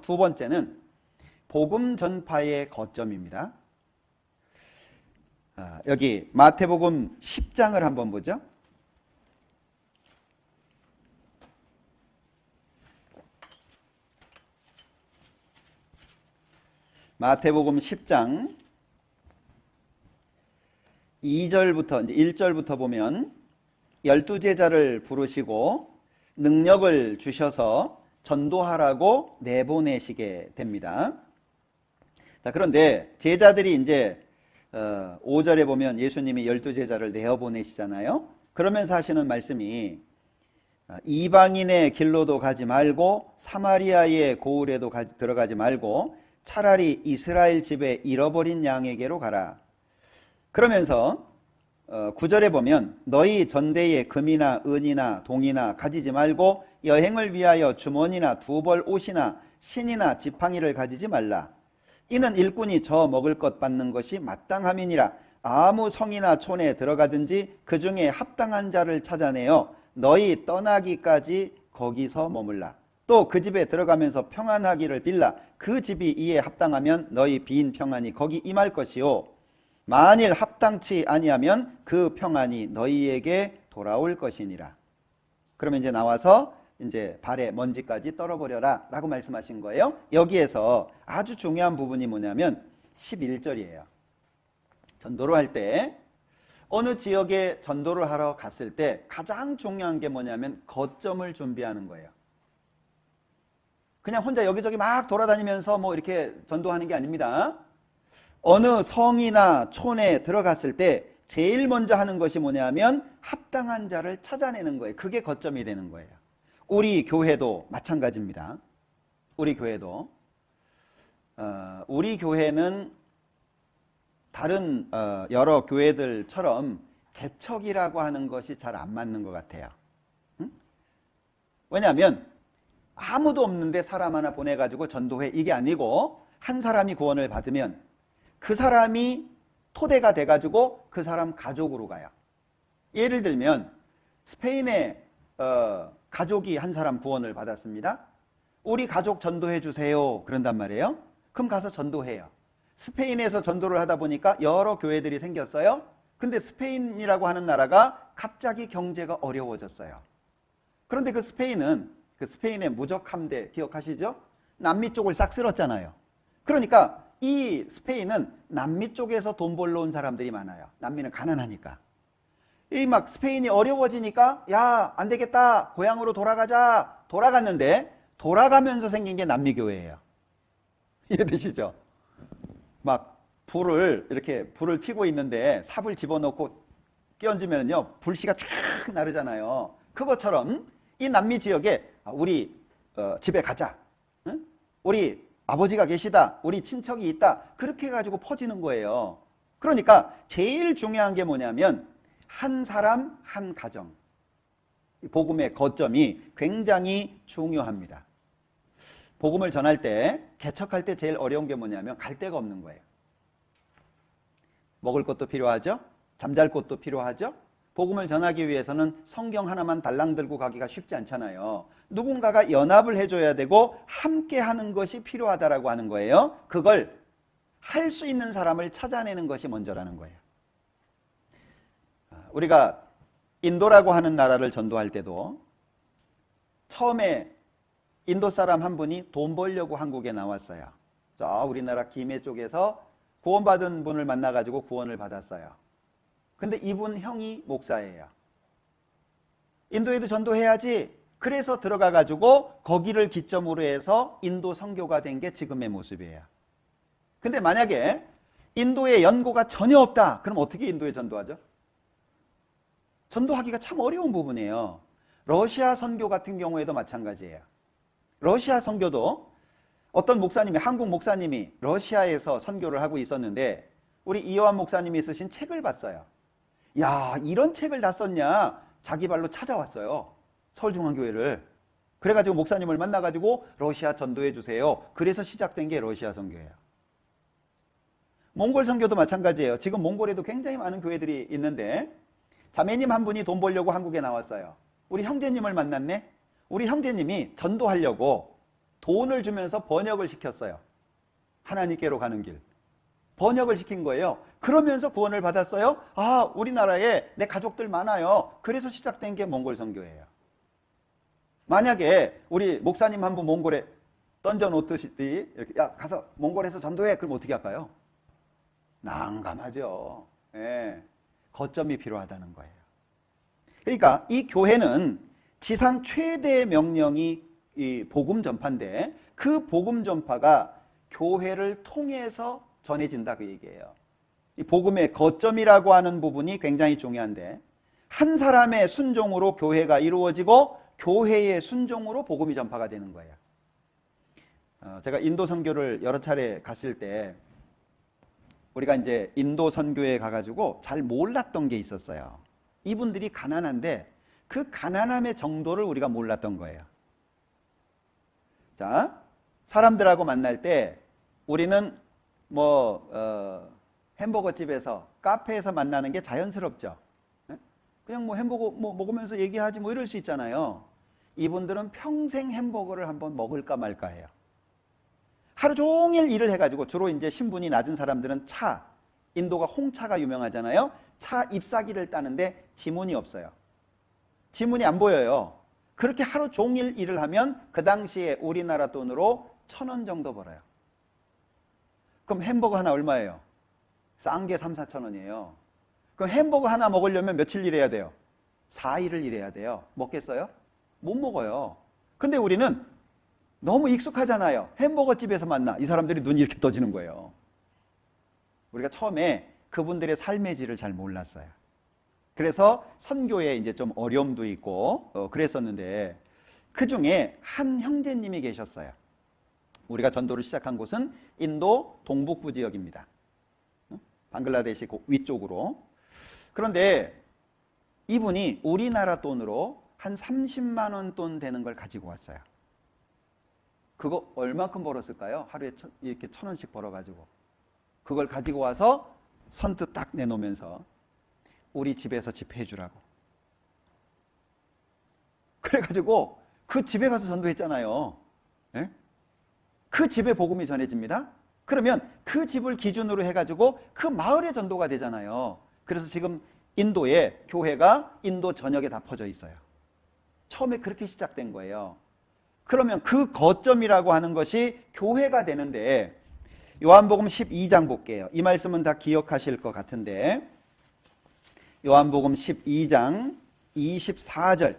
두 번째는 복음 전파의 거점입니다. 여기 마태복음 10장을 한번 보죠. 마태복음 10장 2절부터 이제 1절부터 보면 12제자를 부르시고 능력을 주셔서 전도하라고 내보내시게 됩니다. 자, 그런데 제자들이 이제 5절에 보면 예수님이 12제자를 내어보내시잖아요. 그러면서 하시는 말씀이 이방인의 길로도 가지 말고 사마리아의 고을에도 들어가지 말고 차라리 이스라엘 집에 잃어버린 양에게로 가라. 그러면서 9절에 보면 너희 전대에 금이나 은이나 동이나 가지지 말고 여행을 위하여 주머니나 두벌 옷이나 신이나 지팡이를 가지지 말라. 이는 일꾼이 저 먹을 것 받는 것이 마땅함이니라. 아무 성이나 촌에 들어가든지 그 중에 합당한 자를 찾아내어 너희 떠나기까지 거기서 머물라. 또 그 집에 들어가면서 평안하기를 빌라. 그 집이 이에 합당하면 너희 빈 평안이 거기 임할 것이요 만일 합당치 아니하면 그 평안이 너희에게 돌아올 것이니라. 그러면 이제 나와서 이제 발에 먼지까지 떨어버려라 라고 말씀하신 거예요. 여기에서 아주 중요한 부분이 뭐냐면 11절이에요. 전도를 할 때 어느 지역에 전도를 하러 갔을 때 가장 중요한 게 뭐냐면 거점을 준비하는 거예요. 그냥 혼자 여기저기 막 돌아다니면서 뭐 이렇게 전도하는 게 아닙니다. 어느 성이나 촌에 들어갔을 때 제일 먼저 하는 것이 뭐냐면 합당한 자를 찾아내는 거예요. 그게 거점이 되는 거예요. 우리 교회도 마찬가지입니다. 우리 교회도 우리 교회는 다른 여러 교회들처럼 개척이라고 하는 것이 잘 안 맞는 것 같아요. 왜냐하면 아무도 없는데 사람 하나 보내가지고 전도해 이게 아니고 한 사람이 구원을 받으면 그 사람이 토대가 돼가지고 그 사람 가족으로 가요. 예를 들면 스페인에 가족이 한 사람 구원을 받았습니다. 우리 가족 전도해 주세요 그런단 말이에요. 그럼 가서 전도해요. 스페인에서 전도를 하다 보니까 여러 교회들이 생겼어요. 근데 스페인이라고 하는 나라가 갑자기 경제가 어려워졌어요. 그런데 그 스페인의 무적 함대 기억하시죠? 남미 쪽을 싹 쓸었잖아요. 그러니까 이 스페인은 남미 쪽에서 돈 벌러 온 사람들이 많아요. 남미는 가난하니까. 이 막 스페인이 어려워지니까 야, 안 되겠다. 고향으로 돌아가자. 돌아갔는데 돌아가면서 생긴 게 남미교회예요. 이해되시죠? 막 불을 피고 있는데 삽을 집어넣고 끼얹으면요 불씨가 쫙 나르잖아요. 그것처럼 이 남미 지역에 우리 집에 가자. 응? 우리 아버지가 계시다. 우리 친척이 있다. 그렇게 해가지고 퍼지는 거예요. 그러니까 제일 중요한 게 뭐냐면 한 사람 한 가정. 복음의 거점이 굉장히 중요합니다. 복음을 전할 때, 개척할 때 제일 어려운 게 뭐냐면 갈 데가 없는 거예요. 먹을 것도 필요하죠. 잠잘 곳도 필요하죠. 복음을 전하기 위해서는 성경 하나만 달랑 들고 가기가 쉽지 않잖아요. 누군가가 연합을 해줘야 되고 함께 하는 것이 필요하다라고 하는 거예요. 그걸 할 수 있는 사람을 찾아내는 것이 먼저라는 거예요. 우리가 인도라고 하는 나라를 전도할 때도 처음에 인도 사람 한 분이 돈 벌려고 한국에 나왔어요. 저 우리나라 김해 쪽에서 구원받은 분을 만나가지고 구원을 받았어요. 근데 이분 형이 목사예요. 인도에도 전도해야지. 그래서 들어가가지고 거기를 기점으로 해서 인도 선교가 된 게 지금의 모습이에요. 근데 만약에 인도에 연고가 전혀 없다. 그럼 어떻게 인도에 전도하죠? 전도하기가 참 어려운 부분이에요. 러시아 선교 같은 경우에도 마찬가지예요. 러시아 선교도 어떤 목사님이, 한국 목사님이 러시아에서 선교를 하고 있었는데 우리 이요한 목사님이 쓰신 책을 봤어요. 야, 이런 책을 다 썼냐? 자기 발로 찾아왔어요. 서울중앙교회를. 그래가지고 목사님을 만나가지고 러시아 전도해 주세요. 그래서 시작된 게 러시아 선교예요. 몽골 선교도 마찬가지예요. 지금 몽골에도 굉장히 많은 교회들이 있는데 자매님 한 분이 돈 벌려고 한국에 나왔어요. 우리 형제님을 만났네. 우리 형제님이 전도하려고 돈을 주면서 번역을 시켰어요. 하나님께로 가는 길. 번역을 시킨 거예요. 그러면서 구원을 받았어요. 아, 우리나라에 내 가족들 많아요. 그래서 시작된 게 몽골 선교예요. 만약에 우리 목사님 한 분 몽골에 던져놓듯이 이렇게 야 가서 몽골에서 전도해. 그럼 어떻게 할까요? 난감하죠. 예, 거점이 필요하다는 거예요. 그러니까 이 교회는 지상 최대의 명령이 이 복음 전파인데 그 복음 전파가 교회를 통해서 전해진다 그 얘기예요. 이 복음의 거점이라고 하는 부분이 굉장히 중요한데 한 사람의 순종으로 교회가 이루어지고 교회의 순종으로 복음이 전파가 되는 거예요. 제가 인도 선교를 여러 차례 갔을 때 우리가 이제 인도 선교에 가가지고 잘 몰랐던 게 있었어요. 이분들이 가난한데 그 가난함의 정도를 우리가 몰랐던 거예요. 자, 사람들하고 만날 때 우리는 햄버거 집에서 카페에서 만나는 게 자연스럽죠. 그냥 햄버거 먹으면서 얘기하지 이럴 수 있잖아요. 이분들은 평생 햄버거를 한번 먹을까 말까 해요. 하루 종일 일을 해가지고 주로 이제 신분이 낮은 사람들은 차, 인도가 홍차가 유명하잖아요. 차 잎사귀를 따는데 지문이 없어요. 지문이 안 보여요. 그렇게 하루 종일 일을 하면 그 당시에 우리나라 돈으로 1,000원 정도 벌어요. 그럼 햄버거 하나 얼마예요? 싼 게 3, 4천 원이에요. 그럼 햄버거 하나 먹으려면 며칠 일해야 돼요? 4일을 일해야 돼요. 먹겠어요? 못 먹어요. 근데 우리는 너무 익숙하잖아요. 햄버거 집에서 만나. 이 사람들이 눈이 이렇게 떠지는 거예요. 우리가 처음에 그분들의 삶의 질을 잘 몰랐어요. 그래서 선교에 이제 좀 어려움도 있고 그랬었는데 그 중에 한 형제님이 계셨어요. 우리가 전도를 시작한 곳은 인도 동북부 지역입니다. 방글라데시 위쪽으로. 그런데 이분이 우리나라 돈으로 한 30만 원 돈 되는 걸 가지고 왔어요. 그거 얼마큼 벌었을까요? 하루에 이렇게 1,000원씩 벌어가지고 그걸 가지고 와서 선뜻 딱 내놓으면서 우리 집에서 집회해 주라고. 그래가지고 그 집에 가서 전도했잖아요. 예? 그 집에 복음이 전해집니다. 그러면 그 집을 기준으로 해가지고 그 마을의 전도가 되잖아요. 그래서 지금 인도에 교회가 인도 전역에 다 퍼져 있어요. 처음에 그렇게 시작된 거예요. 그러면 그 거점이라고 하는 것이 교회가 되는데 요한복음 12장 볼게요. 이 말씀은 다 기억하실 것 같은데 요한복음 12장 24절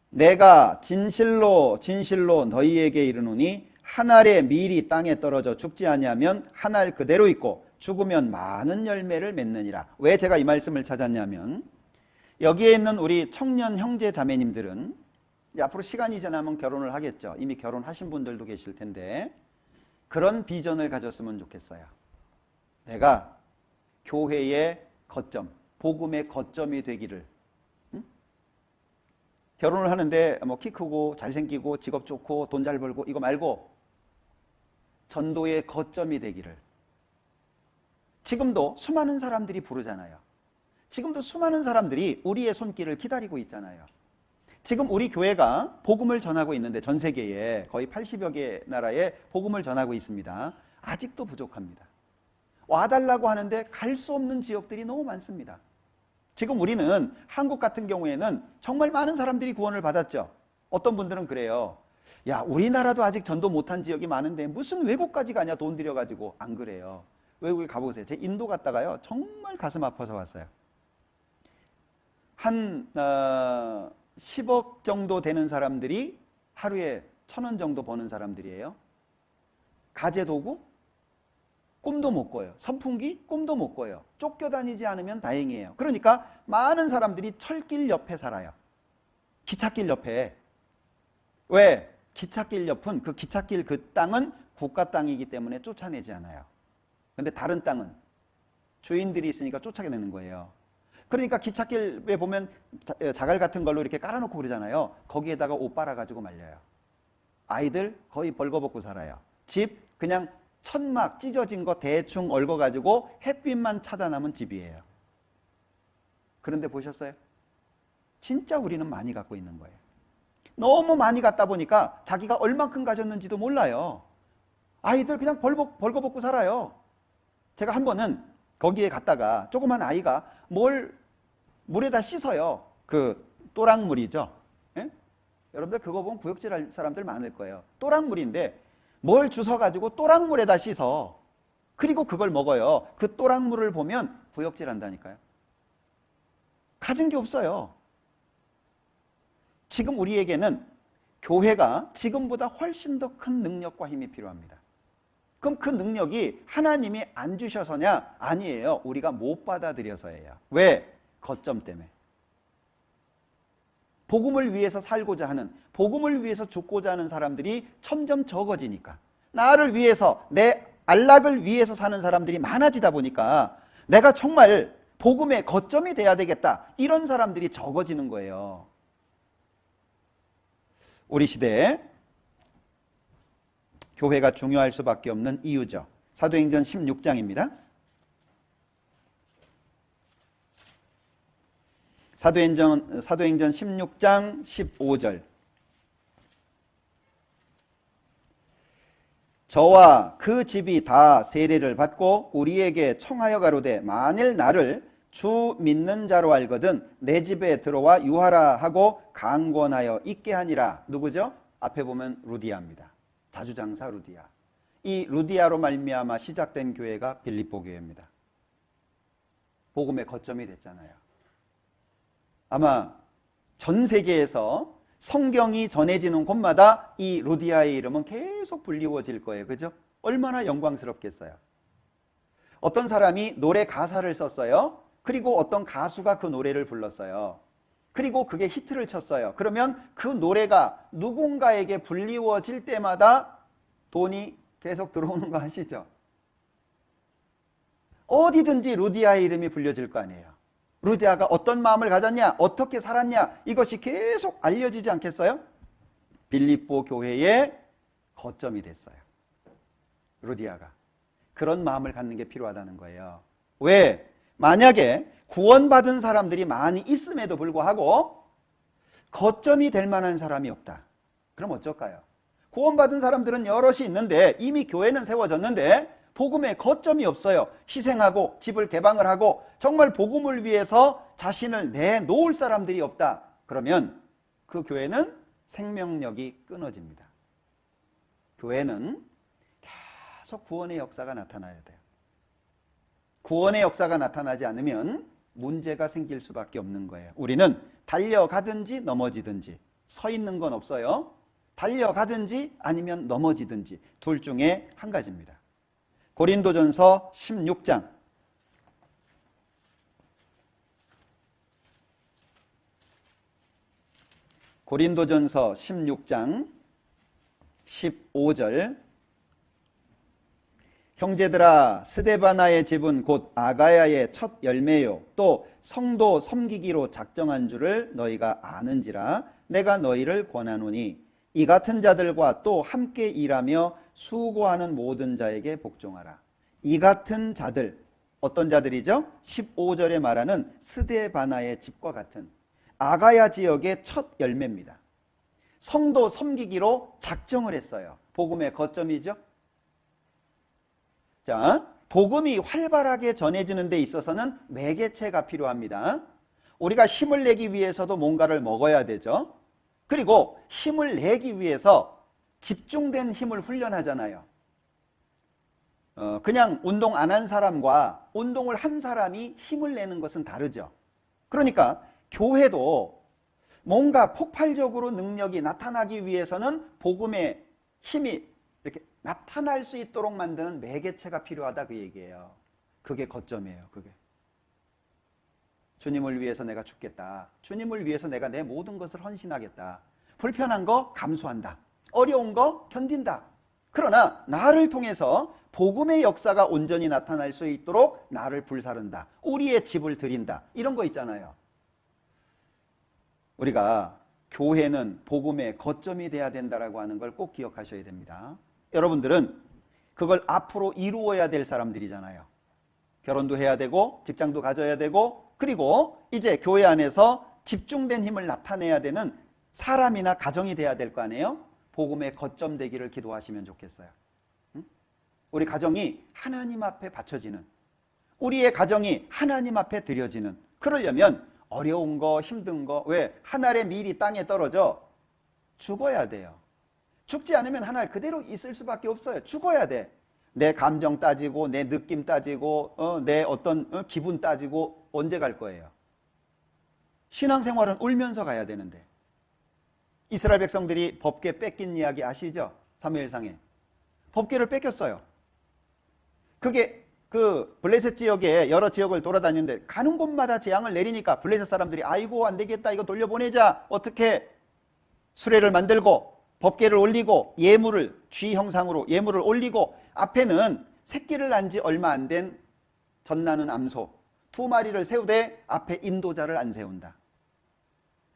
내가 진실로 진실로 너희에게 이르노니 한 알의 밀이 땅에 떨어져 죽지 아니하면 한 알 그대로 있고 죽으면 많은 열매를 맺느니라. 왜 제가 이 말씀을 찾았냐면 여기에 있는 우리 청년 형제 자매님들은 앞으로 시간이 지나면 결혼을 하겠죠. 이미 결혼하신 분들도 계실 텐데 그런 비전을 가졌으면 좋겠어요. 내가 교회의 거점, 복음의 거점이 되기를. 결혼을 하는데 키 크고 잘생기고 직업 좋고 돈 잘 벌고 이거 말고 전도의 거점이 되기를. 지금도 수많은 사람들이 부르잖아요. 지금도 수많은 사람들이 우리의 손길을 기다리고 있잖아요. 지금 우리 교회가 복음을 전하고 있는데 전 세계에 거의 80여 개 나라에 복음을 전하고 있습니다. 아직도 부족합니다. 와달라고 하는데 갈 수 없는 지역들이 너무 많습니다. 지금 우리는 한국 같은 경우에는 정말 많은 사람들이 구원을 받았죠. 어떤 분들은 그래요. 야, 우리나라도 아직 전도 못한 지역이 많은데 무슨 외국까지 가냐 돈 들여가지고. 안 그래요. 외국에 가보세요. 제 인도 갔다가요 정말 가슴 아파서 왔어요. 한 10억 정도 되는 사람들이 하루에 1,000원 정도 버는 사람들이에요. 가재도구? 꿈도 못 꿔요. 선풍기? 꿈도 못 꿔요. 쫓겨다니지 않으면 다행이에요. 그러니까 많은 사람들이 철길 옆에 살아요. 기찻길 옆에. 왜? 기찻길 옆은 그 기찻길 그 땅은 국가 땅이기 때문에 쫓아내지 않아요. 근데 다른 땅은 주인들이 있으니까 쫓아내는 거예요. 그러니까 기찻길에 보면 자갈 같은 걸로 이렇게 깔아놓고 그러잖아요. 거기에다가 옷 빨아가지고 말려요. 아이들 거의 벌거벗고 살아요. 집 그냥 천막 찢어진 거 대충 얽어가지고 햇빛만 차단하면 집이에요. 그런데 보셨어요? 진짜 우리는 많이 갖고 있는 거예요. 너무 많이 갖다 보니까 자기가 얼만큼 가졌는지도 몰라요. 아이들 그냥 벌거벗고 살아요. 제가 한 번은 거기에 갔다가 조그만 아이가 뭘 물에다 씻어요. 그 또랑물이죠. 예? 여러분들 그거 보면 구역질할 사람들 많을 거예요. 또랑물인데 뭘 주워가지고 또랑물에다 씻어. 그리고 그걸 먹어요. 그 또랑물을 보면 구역질한다니까요. 가진 게 없어요. 지금 우리에게는 교회가 지금보다 훨씬 더 큰 능력과 힘이 필요합니다. 그럼 그 능력이 하나님이 안 주셔서냐? 아니에요. 우리가 못 받아들여서예요. 왜? 거점 때문에. 복음을 위해서 살고자 하는, 복음을 위해서 죽고자 하는 사람들이 점점 적어지니까, 나를 위해서, 내 안락을 위해서 사는 사람들이 많아지다 보니까 내가 정말 복음의 거점이 돼야 되겠다, 이런 사람들이 적어지는 거예요. 우리 시대에 교회가 중요할 수밖에 없는 이유죠. 사도행전 16장입니다. 사도행전 16장 15절. 저와 그 집이 다 세례를 받고 우리에게 청하여 가로되 만일 나를 주 믿는 자로 알거든 내 집에 들어와 유하라 하고 강권하여 있게 하니라. 누구죠? 앞에 보면 루디아입니다. 자주장사 루디아. 이 루디아로 말미암아 시작된 교회가 빌립보 교회입니다. 복음의 거점이 됐잖아요. 아마 전 세계에서 성경이 전해지는 곳마다 이 루디아의 이름은 계속 불리워질 거예요. 그죠? 얼마나 영광스럽겠어요. 어떤 사람이 노래 가사를 썼어요. 그리고 어떤 가수가 그 노래를 불렀어요. 그리고 그게 히트를 쳤어요. 그러면 그 노래가 누군가에게 불리워질 때마다 돈이 계속 들어오는 거 아시죠? 어디든지 루디아의 이름이 불려질 거 아니에요. 루디아가 어떤 마음을 가졌냐, 어떻게 살았냐, 이것이 계속 알려지지 않겠어요? 빌립보 교회의 거점이 됐어요. 루디아가. 그런 마음을 갖는 게 필요하다는 거예요. 왜? 만약에 구원받은 사람들이 많이 있음에도 불구하고 거점이 될 만한 사람이 없다. 그럼 어쩔까요? 구원받은 사람들은 여럿이 있는데 이미 교회는 세워졌는데 복음의 거점이 없어요. 희생하고 집을 개방을 하고 정말 복음을 위해서 자신을 내놓을 사람들이 없다. 그러면 그 교회는 생명력이 끊어집니다. 교회는 계속 구원의 역사가 나타나야 돼요. 구원의 역사가 나타나지 않으면 문제가 생길 수밖에 없는 거예요. 우리는 달려가든지 넘어지든지, 서 있는 건 없어요. 달려가든지 아니면 넘어지든지 둘 중에 한 가지입니다. 고린도전서 16장. 고린도전서 16장 15절. 형제들아, 스데바나의 집은 곧 아가야의 첫 열매요 또 성도 섬기기로 작정한 줄을 너희가 아는지라. 내가 너희를 권하노니 이 같은 자들과 또 함께 일하며 수고하는 모든 자에게 복종하라. 이 같은 자들, 어떤 자들이죠? 15절에 말하는 스데바나의 집과 같은 아가야 지역의 첫 열매입니다. 성도 섬기기로 작정을 했어요. 복음의 거점이죠. 자, 복음이 활발하게 전해지는 데 있어서는 매개체가 필요합니다. 우리가 힘을 내기 위해서도 뭔가를 먹어야 되죠. 그리고 힘을 내기 위해서 집중된 힘을 훈련하잖아요. 그냥 운동 안 한 사람과 운동을 한 사람이 힘을 내는 것은 다르죠. 그러니까 교회도 뭔가 폭발적으로 능력이 나타나기 위해서는 복음의 힘이 이렇게 나타날 수 있도록 만드는 매개체가 필요하다, 그 얘기예요. 그게 거점이에요. 그게 주님을 위해서 내가 죽겠다, 주님을 위해서 내가 내 모든 것을 헌신하겠다, 불편한 거 감수한다, 어려운 거 견딘다. 그러나 나를 통해서 복음의 역사가 온전히 나타날 수 있도록 나를 불사른다, 우리의 집을 드린다, 이런 거 있잖아요. 우리가 교회는 복음의 거점이 돼야 된다라고 하는 걸 꼭 기억하셔야 됩니다. 여러분들은 그걸 앞으로 이루어야 될 사람들이잖아요. 결혼도 해야 되고 직장도 가져야 되고, 그리고 이제 교회 안에서 집중된 힘을 나타내야 되는 사람이나 가정이 돼야 될 거 아니에요? 복음의 거점 되기를 기도하시면 좋겠어요. 응? 우리 가정이 하나님 앞에 바쳐지는, 우리의 가정이 하나님 앞에 드려지는, 그러려면 어려운 거, 힘든 거, 왜? 한 알의 밀이 땅에 떨어져 죽어야 돼요. 죽지 않으면 하나 그대로 있을 수밖에 없어요. 죽어야 돼. 내 감정 따지고, 내 느낌 따지고, 내 어떤 기분 따지고 언제 갈 거예요? 신앙생활은 울면서 가야 되는데. 이스라엘 백성들이 법궤 뺏긴 이야기 아시죠? 사무엘상에. 법궤를 뺏겼어요. 그게 그 블레셋 지역에 여러 지역을 돌아다니는데 가는 곳마다 재앙을 내리니까 블레셋 사람들이 아이고 안 되겠다, 이거 돌려보내자. 어떻게 수레를 만들고 법궤를 올리고 예물을 쥐 형상으로 예물을 올리고, 앞에는 새끼를 낳은 지 얼마 안 된 젖나는 암소 2마리를 세우되 앞에 인도자를 안 세운다.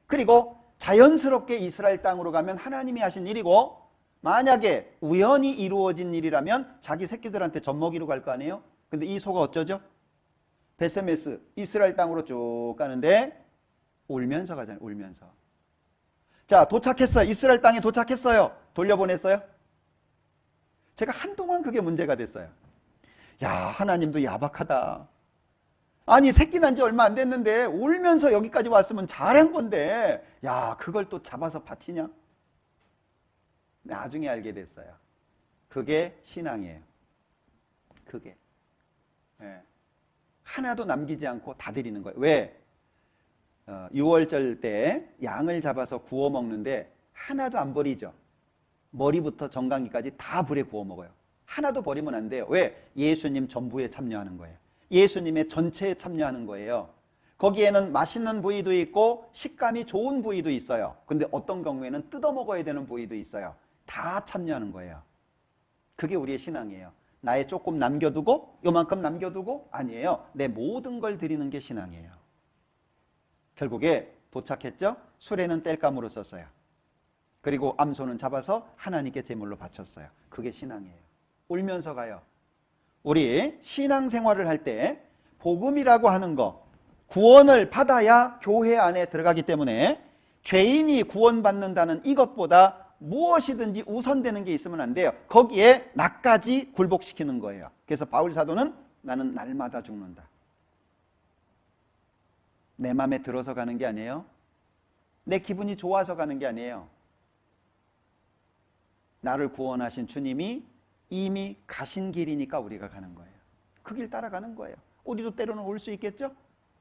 그리고 자연스럽게 이스라엘 땅으로 가면 하나님이 하신 일이고, 만약에 우연히 이루어진 일이라면 자기 새끼들한테 젖먹이로 갈 거 아니에요? 근데 이 소가 어쩌죠? 베세메스 이스라엘 땅으로 쭉 가는데 울면서 가잖아요. 울면서. 자, 도착했어요. 이스라엘 땅에 도착했어요. 돌려보냈어요? 제가 한동안 그게 문제가 됐어요. 야, 하나님도 야박하다. 아니, 새끼 난 지 얼마 안 됐는데 울면서 여기까지 왔으면 잘한 건데, 야, 그걸 또 잡아서 바치냐? 나중에 알게 됐어요. 그게 신앙이에요. 그게. 예. 하나도 남기지 않고 다 드리는 거예요. 왜? 6월절 때 양을 잡아서 구워 먹는데 하나도 안 버리죠. 머리부터 정강이까지 다 불에 구워 먹어요. 하나도 버리면 안 돼요. 왜? 예수님 전부에 참여하는 거예요. 예수님의 전체에 참여하는 거예요. 거기에는 맛있는 부위도 있고 식감이 좋은 부위도 있어요. 근데 어떤 경우에는 뜯어 먹어야 되는 부위도 있어요. 다 참여하는 거예요. 그게 우리의 신앙이에요. 나의 조금 남겨두고 요만큼 남겨두고 아니에요. 내 모든 걸 드리는 게 신앙이에요. 결국에 도착했죠. 수레는 땔감으로 썼어요. 그리고 암소는 잡아서 하나님께 제물로 바쳤어요. 그게 신앙이에요. 울면서 가요. 우리 신앙생활을 할 때 복음이라고 하는 거, 구원을 받아야 교회 안에 들어가기 때문에 죄인이 구원받는다는 이것보다 무엇이든지 우선되는 게 있으면 안 돼요. 거기에 나까지 굴복시키는 거예요. 그래서 바울 사도는 나는 날마다 죽는다. 내 마음에 들어서 가는 게 아니에요. 내 기분이 좋아서 가는 게 아니에요. 나를 구원하신 주님이 이미 가신 길이니까 우리가 가는 거예요. 그 길 따라가는 거예요. 우리도 때로는 울 수 있겠죠?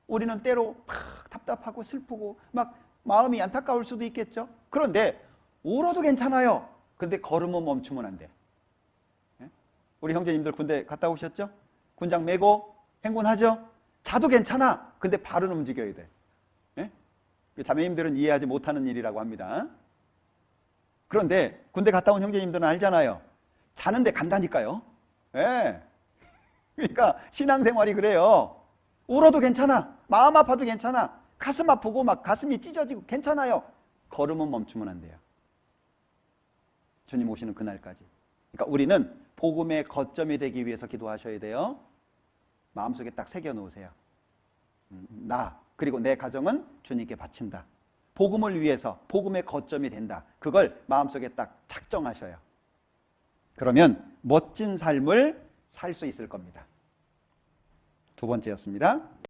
우리는 때로 막 답답하고 슬프고 막 마음이 안타까울 수도 있겠죠? 그런데 울어도 괜찮아요. 근데 걸음은 멈추면 안 돼. 우리 형제님들 군대 갔다 오셨죠? 군장 메고 행군하죠? 자도 괜찮아. 근데 발은 움직여야 돼. 자매님들은 이해하지 못하는 일이라고 합니다. 그런데 군대 갔다 온 형제님들은 알잖아요. 자는데 간다니까요. 예. 그러니까 신앙생활이 그래요. 울어도 괜찮아. 마음 아파도 괜찮아. 가슴 아프고 막 가슴이 찢어지고 괜찮아요. 걸음은 멈추면 안 돼요. 주님 오시는 그날까지. 그러니까 우리는 복음의 거점이 되기 위해서 기도하셔야 돼요. 마음속에 딱 새겨놓으세요. 나 그리고 내 가정은 주님께 바친다. 복음을 위해서 복음의 거점이 된다. 그걸 마음속에 딱 작정하셔요. 그러면 멋진 삶을 살 수 있을 겁니다. 두 번째였습니다.